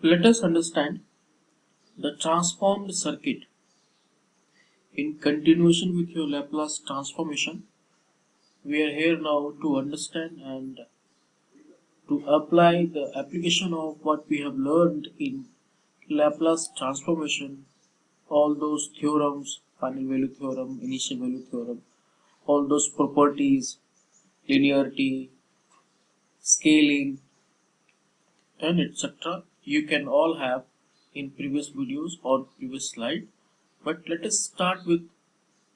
Let us understand the transformed circuit. In continuation with your Laplace transformation, we are here now to understand and to apply the application of what we have learned in Laplace transformation, all those theorems, final value theorem, initial value theorem, all those properties, linearity, scaling, and etc. You can all have in previous videos or previous slide. But let us start with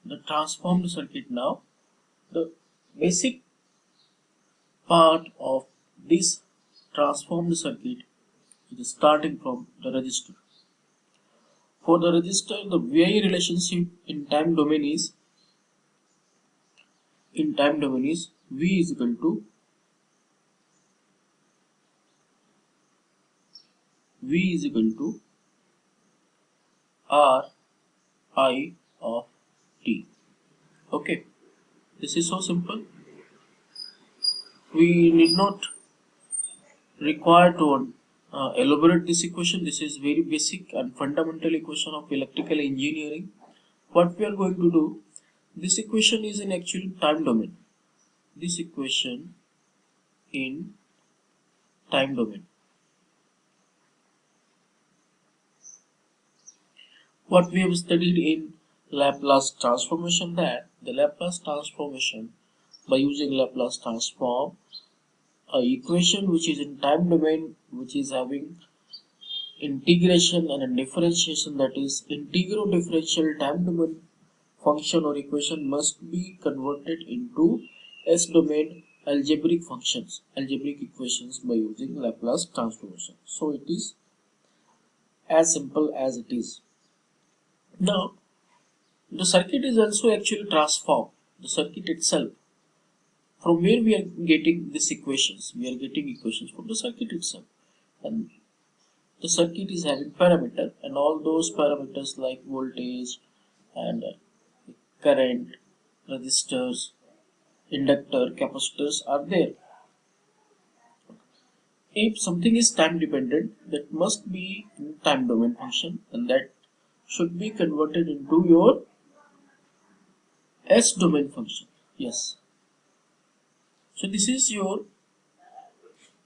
the transformed circuit now. The basic part of this transformed circuit is starting from the resistor. For the resistor, the VI relationship in time domain is V is equal to R I of t. Okay, this is so simple. We need not require to elaborate this equation. This is very basic and fundamental equation of electrical engineering. What we are going to do, this equation is in actually time domain. This equation in time domain. What we have studied in Laplace transformation, that the Laplace transformation, by using Laplace transform, a equation which is in time domain, which is having integration and a differentiation, that is integral differential time domain function or equation, must be converted into S domain algebraic functions, algebraic equations, by using Laplace transformation. So it is as simple as it is. Now the circuit is also actually transformed, the circuit itself. From where we are getting these equations? We are getting equations from the circuit itself, and the circuit is having parameter, and all those parameters like voltage and current, resistors, inductor, capacitors are there. If something is time dependent, that must be in time domain function, and that should be converted into your S domain function. Yes. So this is your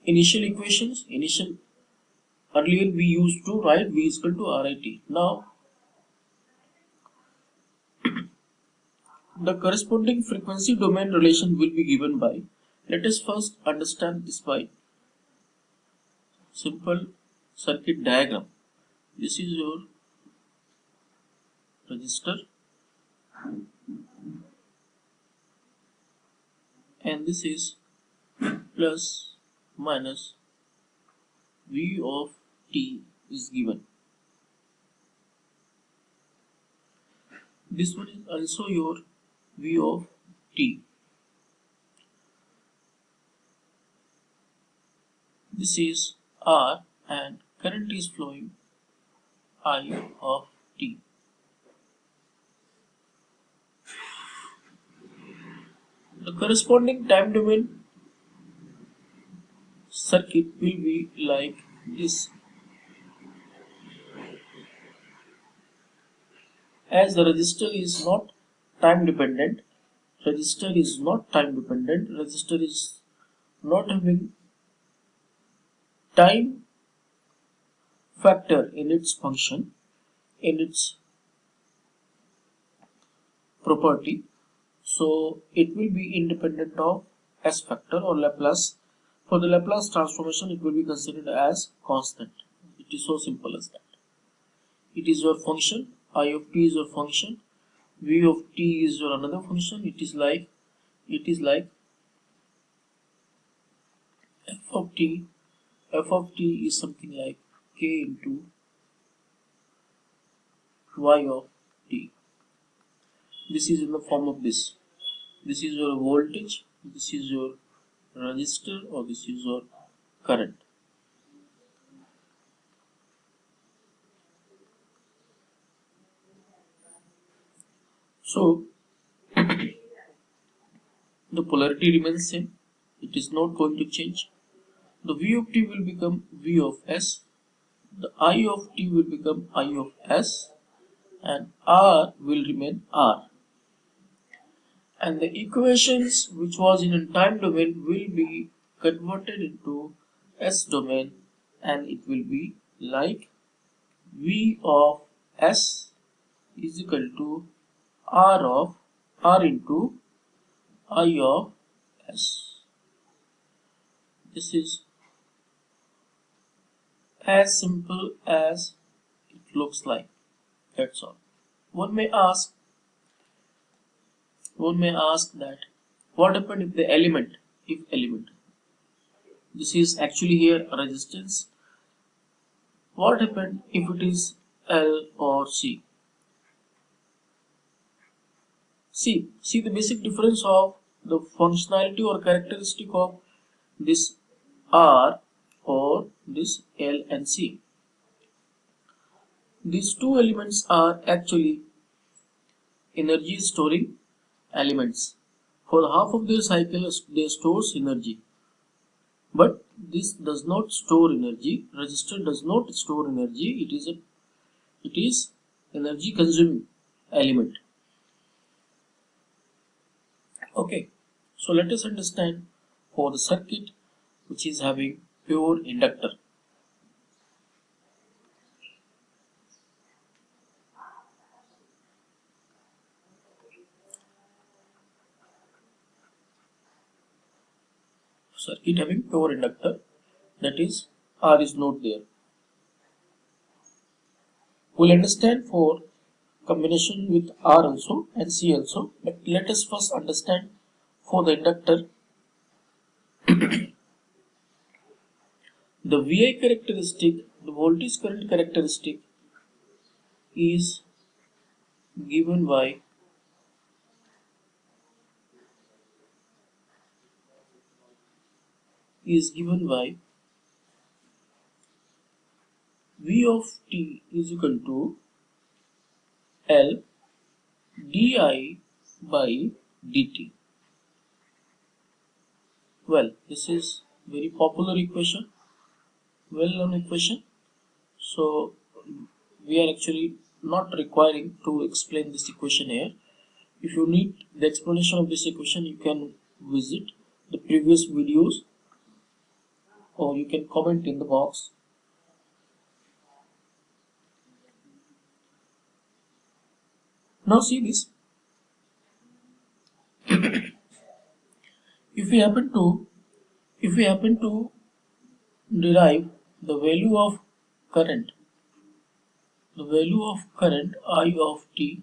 initial equations. Earlier we used to write V is equal to RIT. Now the corresponding frequency domain relation will be given by, let us first understand this by simple circuit diagram. This is your resistor, and this is plus minus V of t is given. This one is also your V of t. This is R, and current is flowing I of t. The corresponding time domain circuit will be like this. As the resistor is not time dependent, resistor is not having time factor in its function, in its property, so it will be independent of S factor or Laplace. For the Laplace transformation, it will be considered as constant. It is so simple as that. It is your function, I of t is your function, V of t is your another function. It is like f of t. F of t is something like k into y of t. This is in the form of this. This is your voltage, this is your resistor, or this is your current. So the polarity remains same, it is not going to change. The V of t will become V of S, the I of t will become I of s and r will remain r. And the equations which was in a time domain will be converted into s domain, and it will be like v of s is equal to r into I of s. This is as simple as it looks like. That's all. One may ask that what happened if the element, this is actually here a resistance. What happened if it is L or C? See the basic difference of the functionality or characteristic of this R or this L and C. These two elements are actually energy storing elements. For half of their cycle they stores energy, but this does not store energy. Resistor does not store energy. It is energy consuming element. Okay, so let us understand for the circuit which is having pure inductor. Circuit having pure inductor, that is R is not there. We'll understand for combination with R also and C also, but let us first understand for the inductor. The VI characteristic, the voltage current characteristic is given by V of t is equal to L di by dt. Well, this is very popular equation, well-known equation. So we are actually not requiring to explain this equation here. If you need the explanation of this equation, you can visit the previous videos or you can comment in the box. Now see this. If we happen to derive the value of current I of t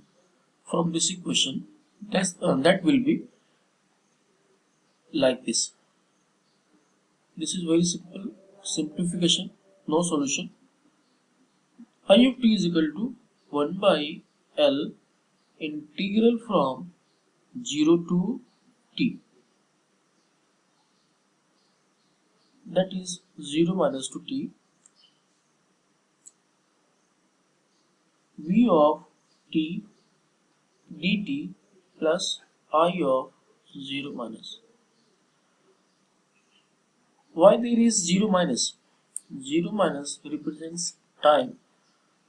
from this equation, that will be like this. This is very simple simplification, no solution. I of t is equal to 1 by L integral from 0 to t, that is 0 minus to t, V of t dt plus I of 0 minus. Why there is 0 minus? 0 minus represents time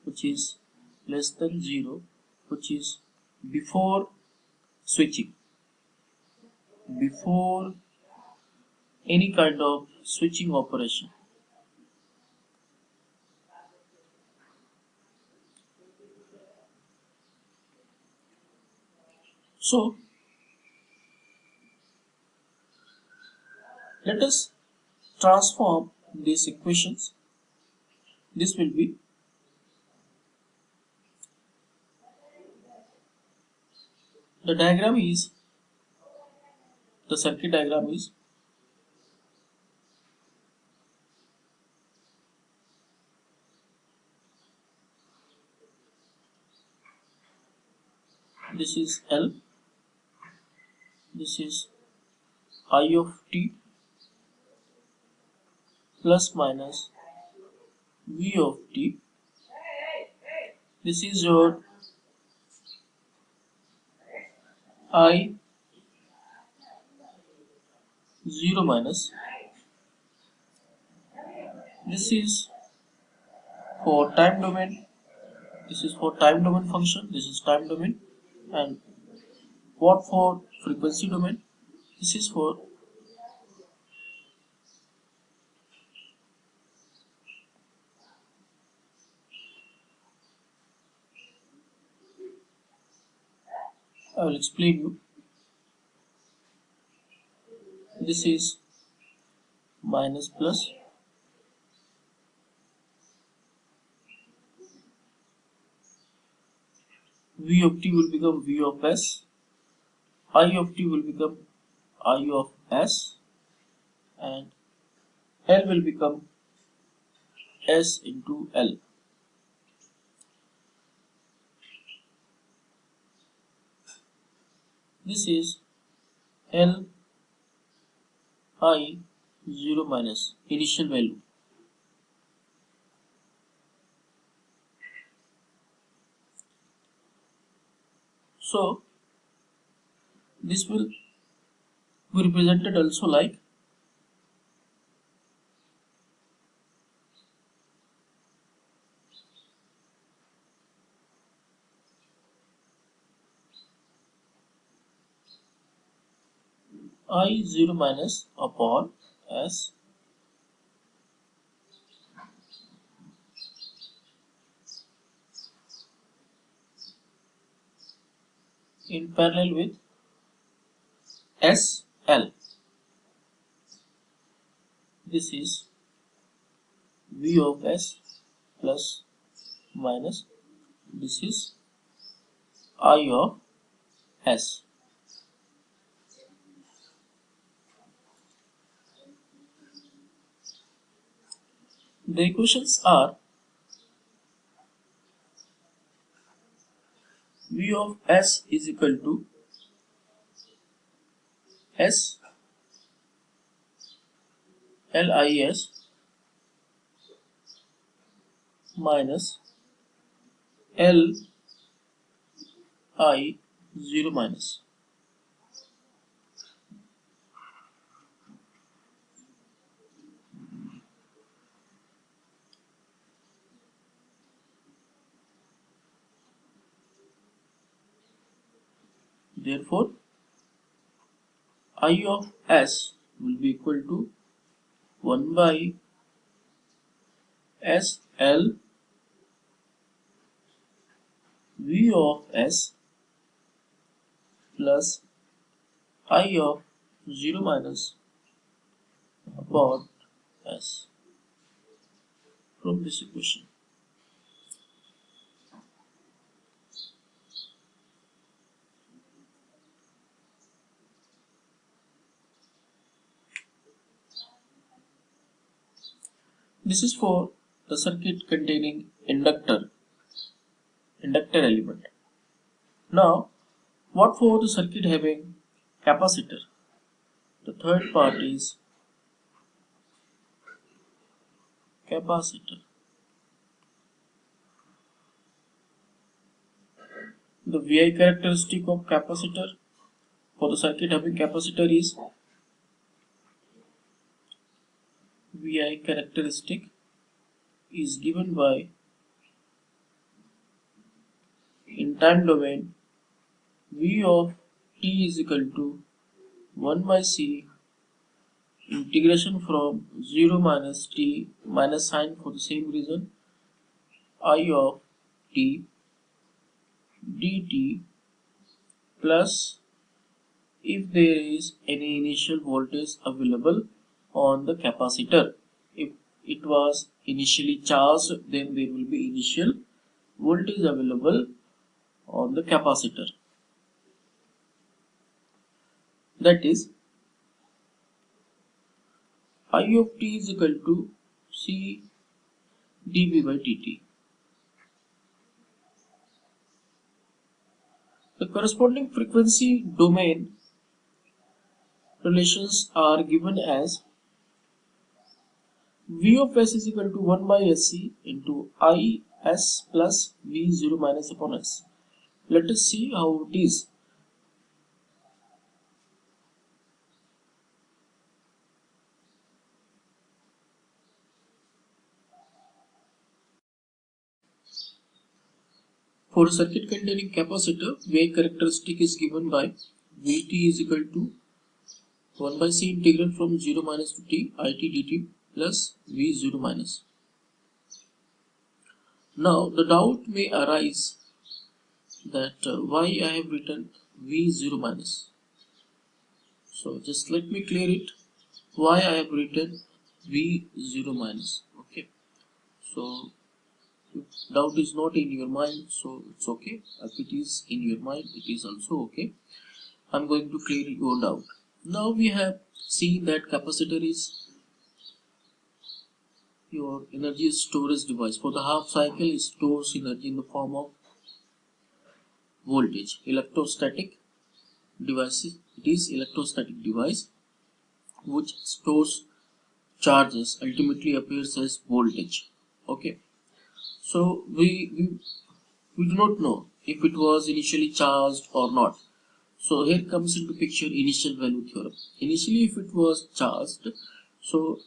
which is less than 0, which is before switching, before any kind of switching operation. So let us transform these equations. This will be the circuit diagram is this is L, this is I of t plus minus V of t. This is your I 0 minus. This is for time domain, this is for time domain function, this is time domain. And what for frequency domain, this is for I will explain you. This is minus plus V of t will become V of s, I of t will become I of s, and L will become S into L. This is L I 0 minus initial value. So this will be represented also like I 0 minus upon S in parallel with S L. This is V of S plus minus this is I of S. The equations are V of S is equal to S LIS minus L I 0 minus. Therefore, I of S will be equal to 1 by S L V of S plus I of 0 minus upon S from this equation. This is for the circuit containing inductor element. Now, what for the circuit having capacitor? The third part is capacitor. The VI characteristic of capacitor for the circuit having capacitor is VI characteristic is given by in time domain V of t is equal to 1 by C integration from 0 minus t minus sign for the same reason I of t dt plus if there is any initial voltage available on the capacitor. If it was initially charged, then there will be initial voltage available on the capacitor. That is I of t is equal to C dV by dt. The corresponding frequency domain relations are given as V of S is equal to 1 by SC into I S plus V 0 minus upon S. Let us see how it is. For a circuit containing capacitor, VI characteristic is given by Vt is equal to 1 by C integral from 0 minus to t it dt plus V0 minus. Now the doubt may arise that why I have written V0 minus. So just let me clear it. Why I have written V0 minus. Okay. So if doubt is not in your mind, so it's okay. If it is in your mind, it is also okay. I'm going to clear your doubt. Now we have seen that capacitor is your energy storage device. For the half cycle, it stores energy in the form of voltage. Electrostatic devices. It is electrostatic device which stores charges. Ultimately appears as voltage. Okay. So we do not know if it was initially charged or not. So here comes into picture initial value theorem. Initially, if it was charged, so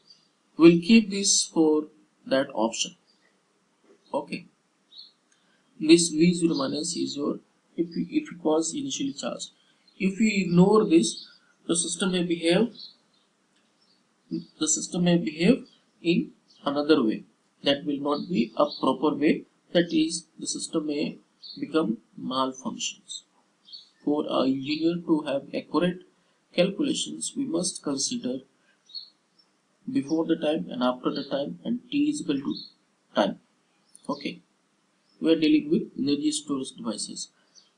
we'll keep this for that option. Okay. This V0 minus is your if it was initially charged. If we ignore this, the system may behave in another way. That will not be a proper way. That is, the system may become malfunctions. For an engineer to have accurate calculations, we must consider before the time and after the time, and t is equal to time. Okay, we are dealing with energy storage devices.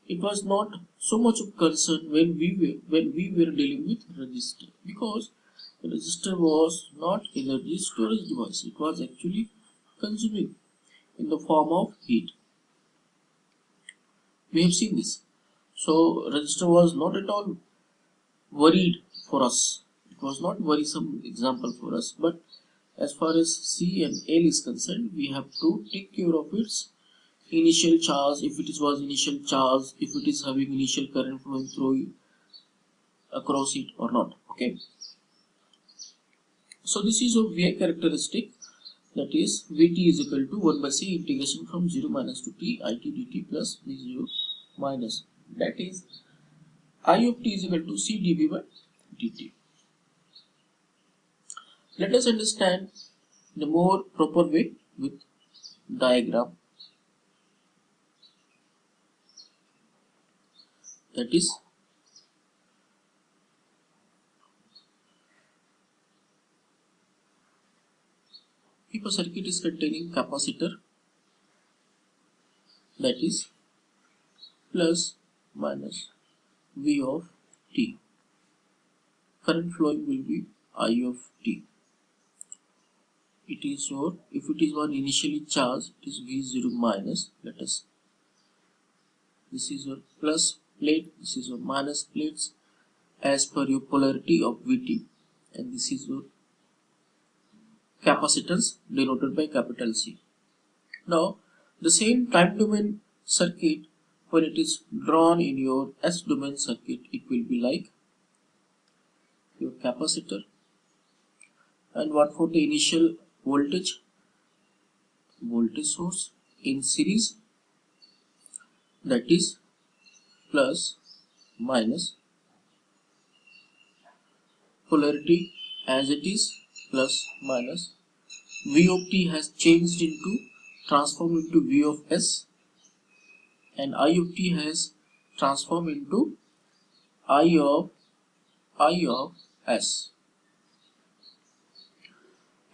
It was not so much of concern when we were dealing with resistor, because the resistor was not energy storage device. It was actually consuming in the form of heat. We have seen this. So resistor was not at all worried for us. It was not worrisome example for us, but as far as C and L is concerned, we have to take care of its initial charge, if it was initial charge, if it is having initial current flowing through across it or not. Okay. So this is a VI characteristic, that is Vt is equal to 1 by C integration from 0 minus to t it dt plus V0 minus. That is I of t is equal to C dV by dt. Let us understand the more proper way with diagram. That is, if a circuit is containing capacitor, that is plus minus V of t, current flowing will be I of t. It is your, if it is one initially charged, it is V0 minus. Let us, this is your plus plate, this is your minus plates as per your polarity of Vt, and this is your capacitance denoted by capital C. Now the same time domain circuit, when it is drawn in your S domain circuit, it will be like your capacitor, and what for the initial voltage source in series, that is plus minus polarity as it is plus minus. V of t has changed into transformed into V of S, and I of t has transformed into I of S,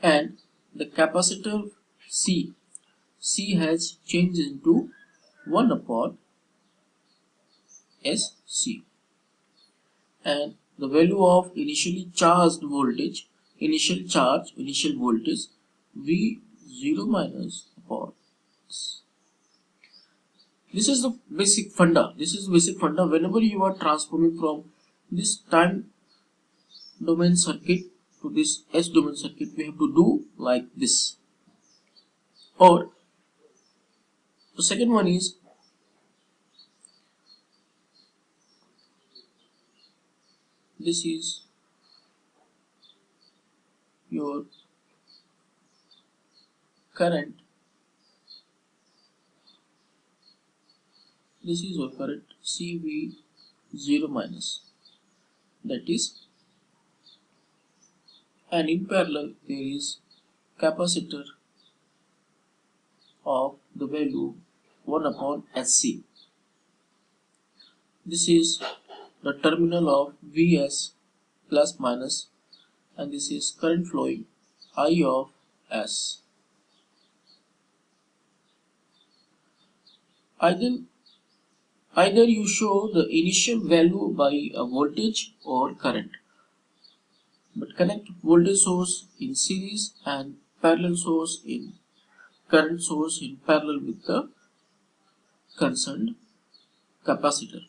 and the capacitor C has changed into 1 upon SC, and the value of initially charged voltage, initial voltage V0 minus upon S. This is the basic funda. Whenever you are transforming from this time domain circuit to this S domain circuit, we have to do like this. Or the second one is, this is your current This is your current CV0 minus, that is, and in parallel there is capacitor of the value 1 upon SC. This is the terminal of Vs plus minus, and this is current flowing I of S. Either you show the initial value by a voltage or current, but connect voltage source in series and parallel source in current source in parallel with the concerned capacitor.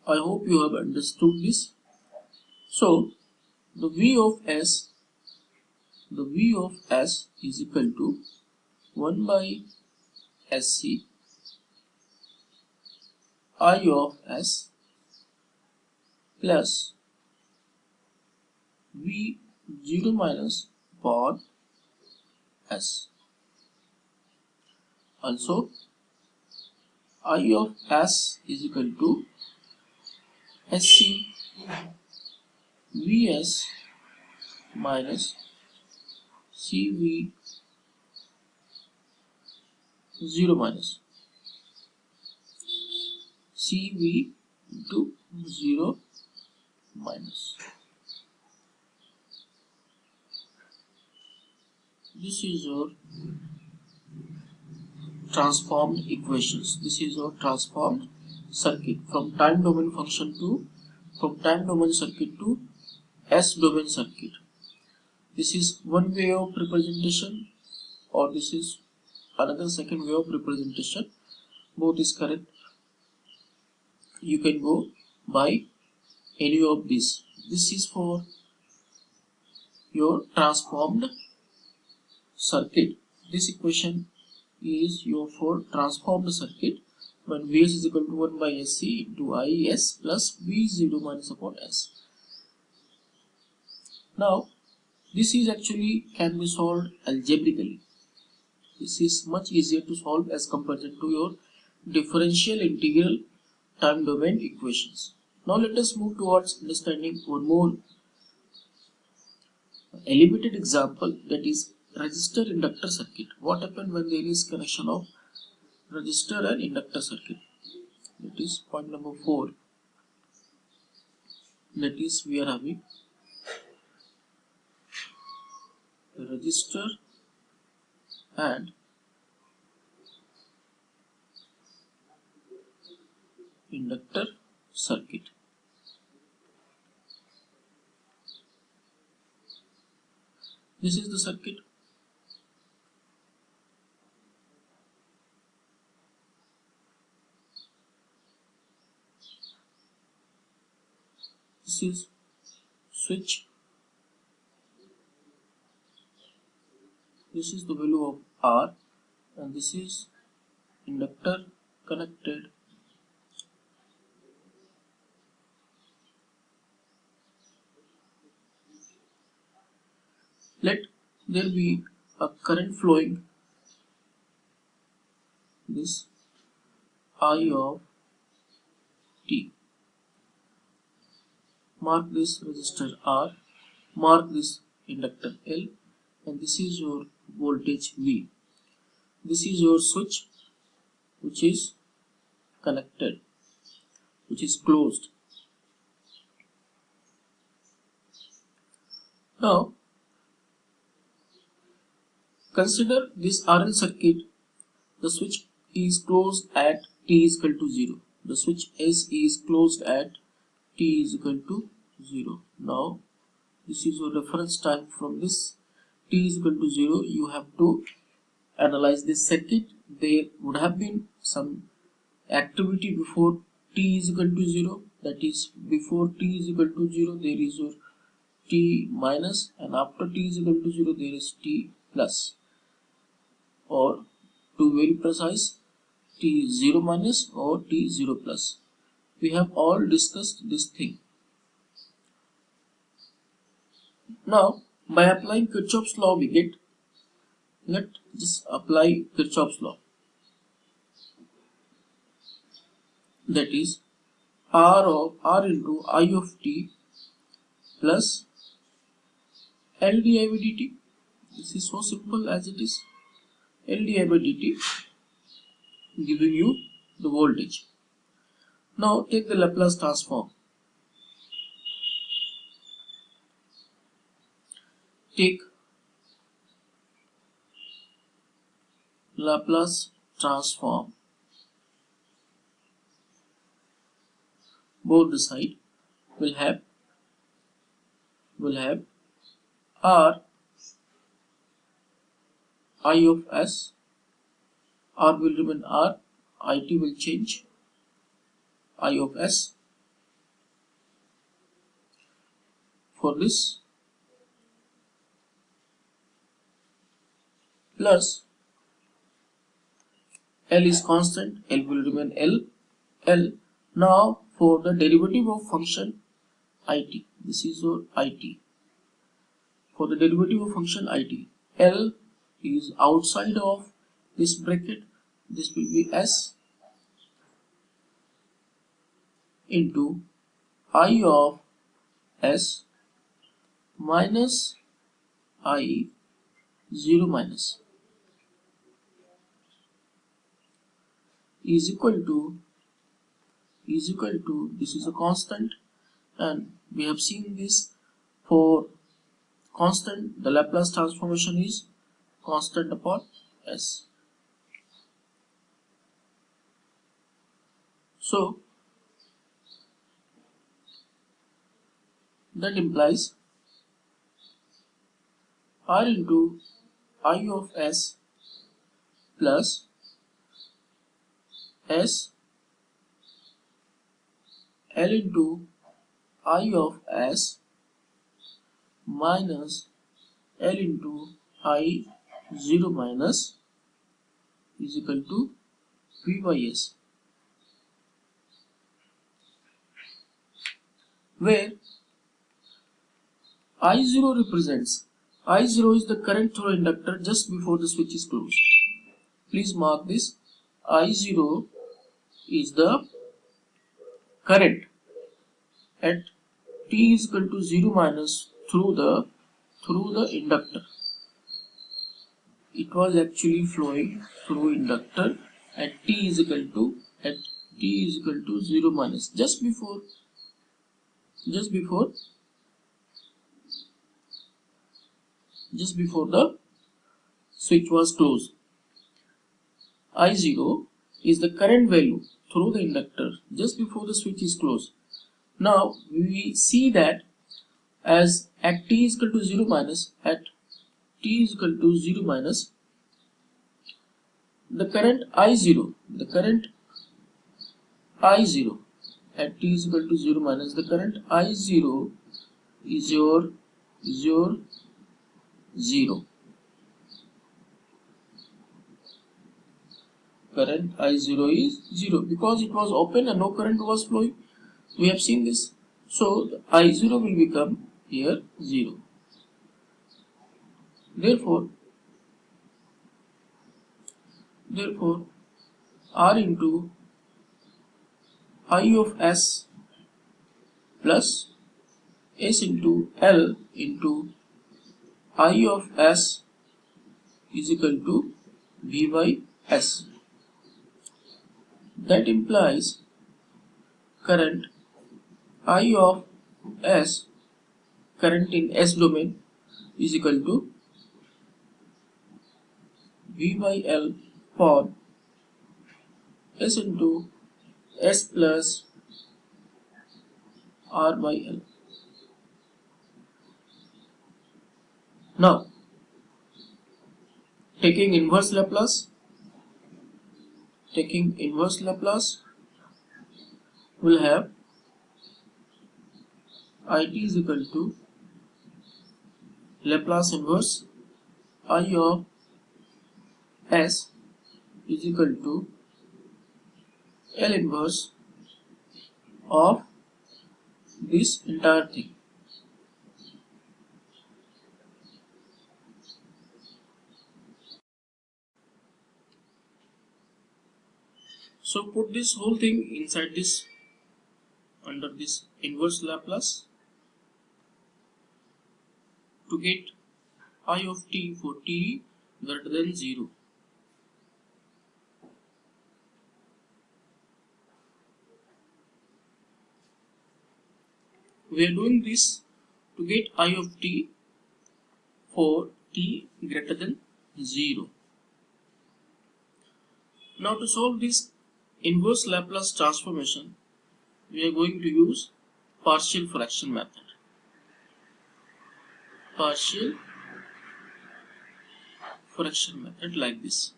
I hope you have understood this. So the V of S is equal to 1 by SC I of S plus V0 minus upon S. Also, I of S is equal to SC Vs minus CV0 minus CV into 0 minus. This is your transformed equations. This is your transformed circuit from time domain circuit to S domain circuit. This is one way of representation, or this is another second way of representation. Both is correct. You can go by any of these. This is for your transformed circuit. This equation is your for transformed circuit when Vs is equal to 1 by Sc into Is plus V0 minus upon S. Now this is actually can be solved algebraically. This is much easier to solve as compared to your differential integral time domain equations. Now let us move towards understanding one more elevated example, that is resistor inductor circuit. What happens when there is connection of resistor and inductor circuit? That is point number 4. That is, we are having resistor and inductor circuit. This is the circuit. This is switch. This is the value of R, and this is inductor connected. Let there be a current flowing, this I of T. Mark this resistor R, mark this inductor L, and this is your voltage V. This is your switch which is connected, which is closed. Now consider this RL circuit. The switch is closed at T is equal to 0. The switch S is closed at T is equal to 0. Now this is your reference time. From this T is equal to 0, you have to analyze this circuit. There would have been some activity before T is equal to 0. That is, before T is equal to 0 there is your T minus, and after T is equal to 0 there is T plus, or to very precise, T0 minus or T0 plus. We have all discussed this thing. Now by applying Kirchhoff's law we get Let's just apply Kirchhoff's law. That is R into I of t plus L di by dt. This is so simple as it is. L di by dt giving you the voltage. Now take the Laplace transform. Take Laplace transform. Both the side will have R I of s. R will remain R. It will change. I of s. For this plus L is constant. L will remain L. Now for the derivative of function it. This is your it. For the derivative of function it, L is outside of this bracket. This will be s into I of s minus I 0 minus is equal to this is a constant, and we have seen this for constant the Laplace transformation is constant upon s. So that implies R into I of s plus s L into I of s minus L into I 0 minus is equal to V by S, where I0 represents I0 is the current through inductor just before the switch is closed. Please mark this. I0 is the current at t is equal to 0 minus through the inductor. It was actually flowing through inductor at t is equal to 0 minus just before the switch was closed. I0 is the current value through the inductor just before the switch is closed. Now we see that as at t is equal to 0 minus, the current I0 at t is equal to 0 minus, the current I0 is your 0. Current I0 is 0 because it was open and no current was flowing. We have seen this. So the I0 will become here 0. Therefore R into I of s plus s into L into I of s is equal to V by S. That implies current I of s, current in S domain, is equal to V by L for s into s plus R by L. Now taking inverse Laplace will have it is equal to Laplace inverse I of s is equal to L inverse of this entire thing. So put this whole thing inside this, under this inverse Laplace, to get I of t for t greater than 0. We are doing this to get I of t for t greater than 0. Now to solve this inverse Laplace transformation, we are going to use partial fraction method. Partial fraction method like this.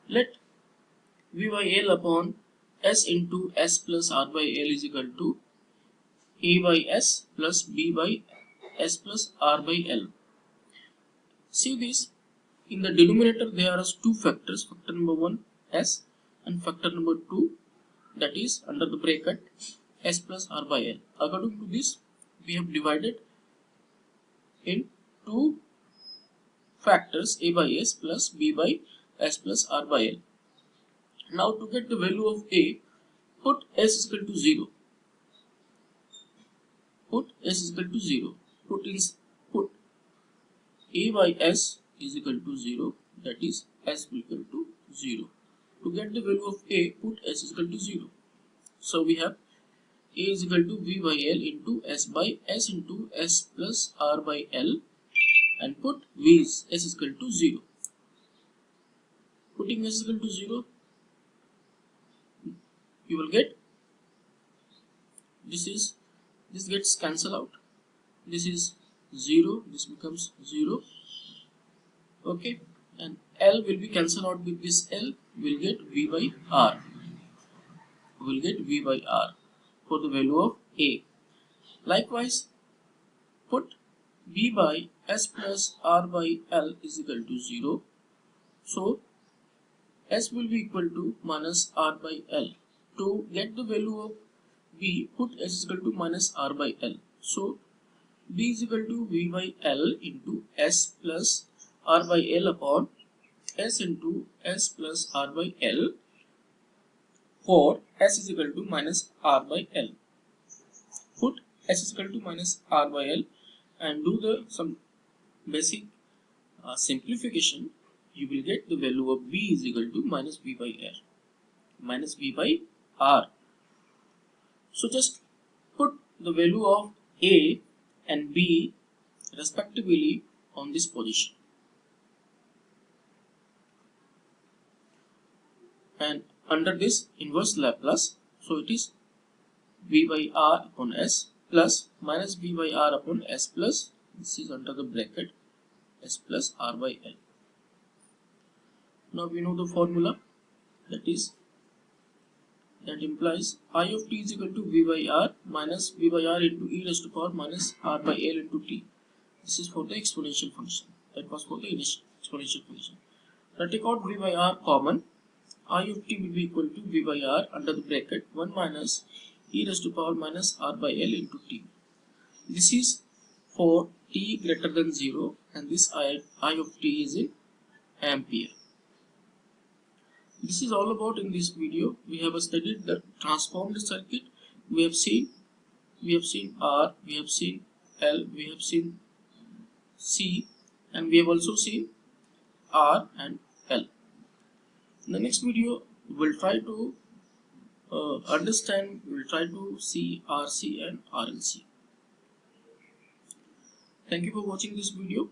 Let v by L upon s into s plus r by L is equal to a by s plus b by s plus r by L. See this, in the denominator there are two factors, factor number 1 s and factor number 2, that is under the bracket s plus r by L. According to this, we have divided in two factors, a by s plus b by s plus r by L. Now to get the value of a, put s is equal to 0. Put s is equal to 0. Put a by s is equal to 0, that is s will equal to 0. To get the value of a, put s is equal to 0. So we have a is equal to v by L into s by s into s plus r by L, and put v is s is equal to 0. Putting s is equal to 0, you will get this gets cancelled out. This is 0, this becomes 0. Okay, and L will be cancelled out with this L, will get v by r. Will get v by r for the value of a. Likewise, put v by s plus r by L is equal to 0. So s will be equal to minus r by L. To get the value of b, put s is equal to minus r by L. So b is equal to v by L into s plus r by L upon s into s plus r by L for s is equal to minus r by L. Put s is equal to minus r by L and do some basic simplification. You will get the value of b is equal to minus v by r. Minus v by r. So just put the value of a and b respectively on this position. And under this inverse Laplace, so it is v by r upon s plus minus v by r upon s plus, this is under the bracket, s plus r by L. Now we know the formula, that implies I of t is equal to v by r minus v by r into e raised to power minus r by L into t. This is for the exponential function. That was for the exponential function. Now take out v by r common. I of t will be equal to v by r under the bracket 1 minus e raised to power minus r by L into t. This is for t greater than 0, and this I of t is in ampere. This is all about in this video. We have studied the transformed circuit. We have seen R, we have seen L, we have seen C, and we have also seen R and L. In the next video, we will try to understand, we will try to see RC and RLC. Thank you for watching this video.